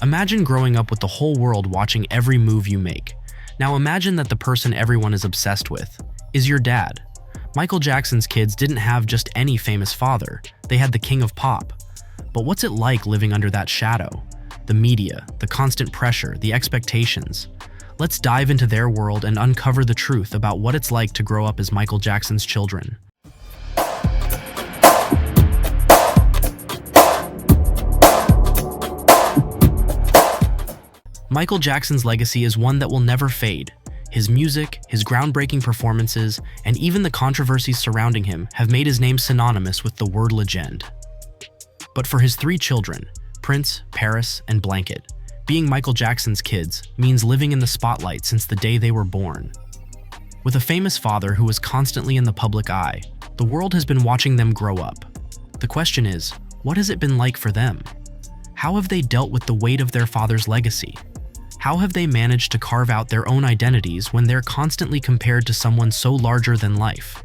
Imagine growing up with the whole world watching every move you make. Now imagine that the person everyone is obsessed with is your dad. Michael Jackson's kids didn't have just any famous father, they had the king of pop. But what's it like living under that shadow? The media, the constant pressure, the expectations. Let's dive into their world and uncover the truth about what it's like to grow up as Michael Jackson's children. Michael Jackson's legacy is one that will never fade. His music, his groundbreaking performances, and even the controversies surrounding him have made his name synonymous with the word legend. But for his three children, Prince, Paris, and Blanket, being Michael Jackson's kids means living in the spotlight since the day they were born. With a famous father who was constantly in the public eye, the world has been watching them grow up. The question is, what has it been like for them? How have they dealt with the weight of their father's legacy? How have they managed to carve out their own identities when they're constantly compared to someone so larger than life?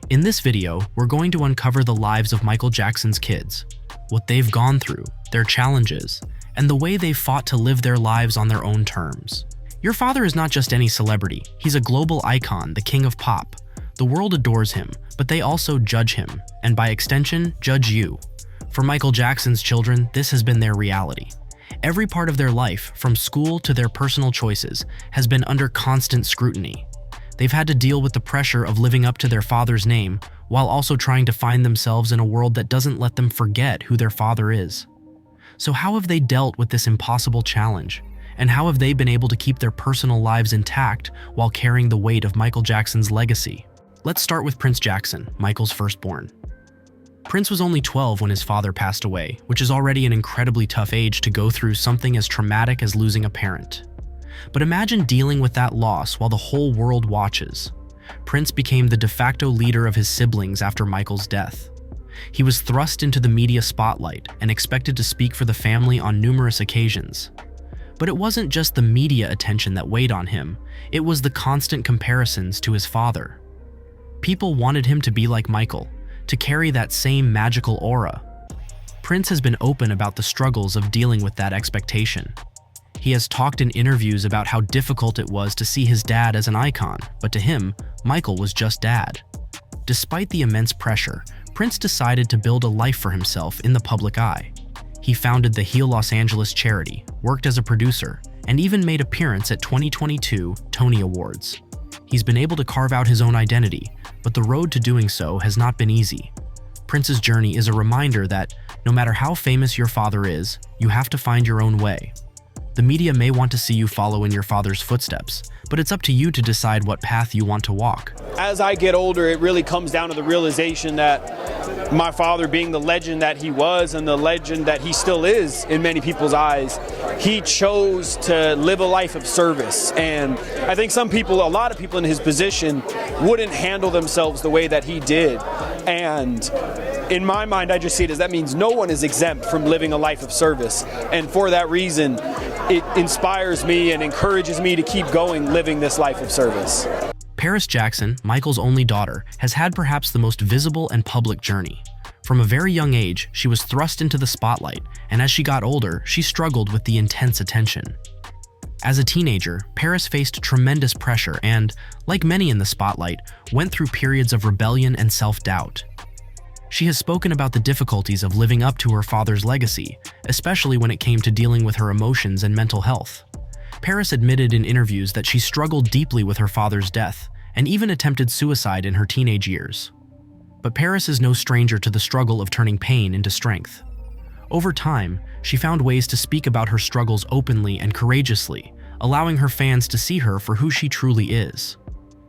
In this video, we're going to uncover the lives of Michael Jackson's kids, what they've gone through, their challenges, and the way they've fought to live their lives on their own terms. Your father is not just any celebrity, he's a global icon, the king of pop. The world adores him, but they also judge him, and by extension, judge you. For Michael Jackson's children, this has been their reality. Every part of their life, from school to their personal choices, has been under constant scrutiny. They've had to deal with the pressure of living up to their father's name, while also trying to find themselves in a world that doesn't let them forget who their father is. So how have they dealt with this impossible challenge? And how have they been able to keep their personal lives intact while carrying the weight of Michael Jackson's legacy? Let's start with Prince Jackson, Michael's firstborn. Prince was only 12 when his father passed away, which is already an incredibly tough age to go through something as traumatic as losing a parent. But imagine dealing with that loss while the whole world watches. Prince became the de facto leader of his siblings after Michael's death. He was thrust into the media spotlight and expected to speak for the family on numerous occasions. But it wasn't just the media attention that weighed on him, it was the constant comparisons to his father. People wanted him to be like Michael, to carry that same magical aura. Prince has been open about the struggles of dealing with that expectation. He has talked in interviews about how difficult it was to see his dad as an icon, but to him, Michael was just dad. Despite the immense pressure, Prince decided to build a life for himself in the public eye. He founded the Heal Los Angeles charity, worked as a producer, and even made an appearance at 2022 Tony Awards. He's been able to carve out his own identity, but the road to doing so has not been easy. Prince's journey is a reminder that no matter how famous your father is, you have to find your own way. The media may want to see you follow in your father's footsteps, but it's up to you to decide what path you want to walk. As I get older, it really comes down to the realization that my father, being the legend that he was and the legend that he still is in many people's eyes, he chose to live a life of service. And I think a lot of people in his position wouldn't handle themselves the way that he did. And in my mind, I just see it as that means no one is exempt from living a life of service. And for that reason, it inspires me and encourages me to keep going living this life of service. Paris Jackson, Michael's only daughter, has had perhaps the most visible and public journey. From a very young age, she was thrust into the spotlight, and as she got older, she struggled with the intense attention. As a teenager, Paris faced tremendous pressure and, like many in the spotlight, went through periods of rebellion and self-doubt. She has spoken about the difficulties of living up to her father's legacy, especially when it came to dealing with her emotions and mental health. Paris admitted in interviews that she struggled deeply with her father's death and even attempted suicide in her teenage years. But Paris is no stranger to the struggle of turning pain into strength. Over time, she found ways to speak about her struggles openly and courageously, allowing her fans to see her for who she truly is.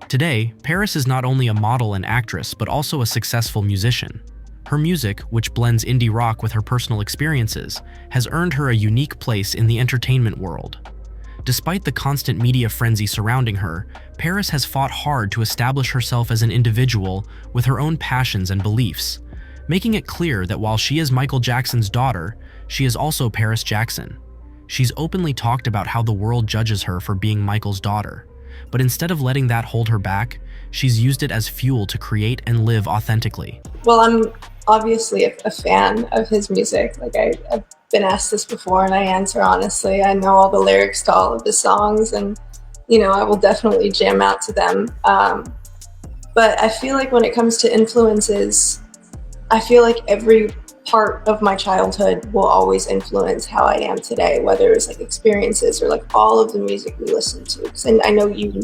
Today, Paris is not only a model and actress, but also a successful musician. Her music, which blends indie rock with her personal experiences, has earned her a unique place in the entertainment world. Despite the constant media frenzy surrounding her, Paris has fought hard to establish herself as an individual with her own passions and beliefs, making it clear that while she is Michael Jackson's daughter, she is also Paris Jackson. She's openly talked about how the world judges her for being Michael's daughter, but instead of letting that hold her back, she's used it as fuel to create and live authentically. Well, I'm obviously a fan of his music. I've been asked this before, and I answer honestly. I know all the lyrics to all of the songs, and I will definitely jam out to them. But I feel like when it comes to influences, I feel like every part of my childhood will always influence how I am today, whether it's like experiences or like all of the music we listen to. Because I know you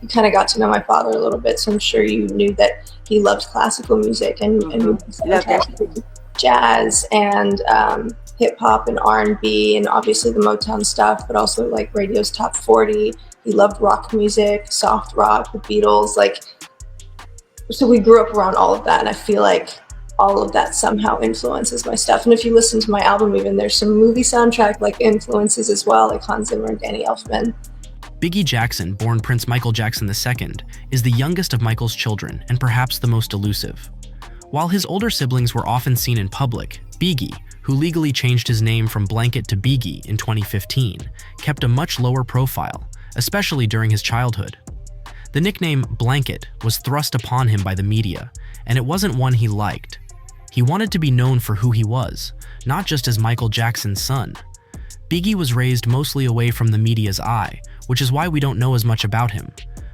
kind of got to know my father a little bit, so I'm sure you knew that he loved classical music and jazz and hip hop and R&B and obviously the Motown stuff, but also like radio's top 40. He loved rock music, soft rock, the Beatles, so we grew up around all of that, and I feel like all of that somehow influences my stuff. And if you listen to my album, even there's some movie soundtrack influences as well, like Hans Zimmer and Danny Elfman. Biggie Jackson, born Prince Michael Jackson II, is the youngest of Michael's children and perhaps the most elusive. While his older siblings were often seen in public, Biggie, who legally changed his name from Blanket to Biggie in 2015, kept a much lower profile, especially during his childhood. The nickname Blanket was thrust upon him by the media, and it wasn't one he liked. He wanted to be known for who he was, not just as Michael Jackson's son. Biggie was raised mostly away from the media's eye, which is why we don't know as much about him.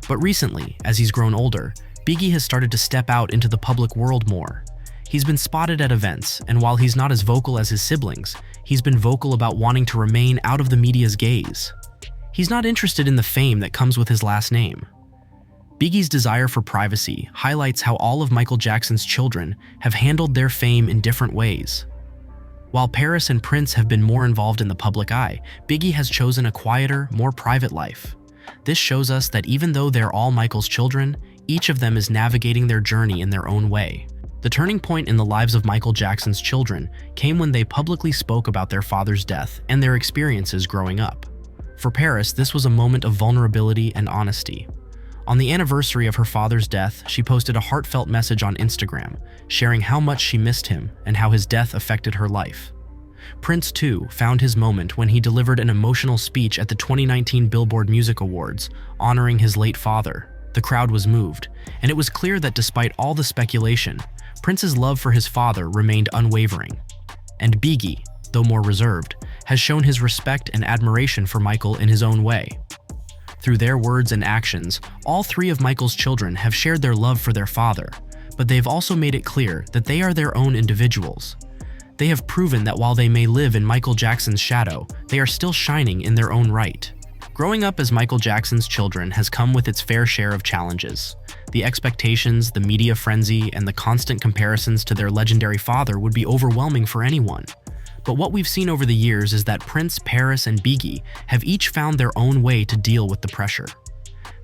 But recently, as he's grown older, Biggie has started to step out into the public world more. He's been spotted at events, and while he's not as vocal as his siblings, he's been vocal about wanting to remain out of the media's gaze. He's not interested in the fame that comes with his last name. Biggie's desire for privacy highlights how all of Michael Jackson's children have handled their fame in different ways. While Paris and Prince have been more involved in the public eye, Biggie has chosen a quieter, more private life. This shows us that even though they're all Michael's children, each of them is navigating their journey in their own way. The turning point in the lives of Michael Jackson's children came when they publicly spoke about their father's death and their experiences growing up. For Paris, this was a moment of vulnerability and honesty. On the anniversary of her father's death, she posted a heartfelt message on Instagram, sharing how much she missed him and how his death affected her life. Prince, too, found his moment when he delivered an emotional speech at the 2019 Billboard Music Awards, honoring his late father. The crowd was moved, and it was clear that despite all the speculation, Prince's love for his father remained unwavering. And Biggie, though more reserved, has shown his respect and admiration for Michael in his own way. Through their words and actions, all three of Michael's children have shared their love for their father, but they've also made it clear that they are their own individuals. They have proven that while they may live in Michael Jackson's shadow, they are still shining in their own right. Growing up as Michael Jackson's children has come with its fair share of challenges. The expectations, the media frenzy, and the constant comparisons to their legendary father would be overwhelming for anyone. But what we've seen over the years is that Prince, Paris, and Biggie have each found their own way to deal with the pressure.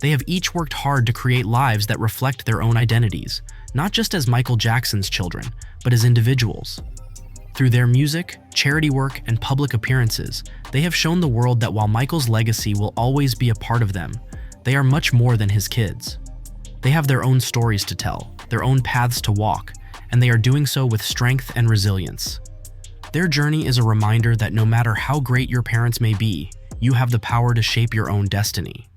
They have each worked hard to create lives that reflect their own identities, not just as Michael Jackson's children, but as individuals. Through their music, charity work, and public appearances, they have shown the world that while Michael's legacy will always be a part of them, they are much more than his kids. They have their own stories to tell, their own paths to walk, and they are doing so with strength and resilience. Their journey is a reminder that no matter how great your parents may be, you have the power to shape your own destiny.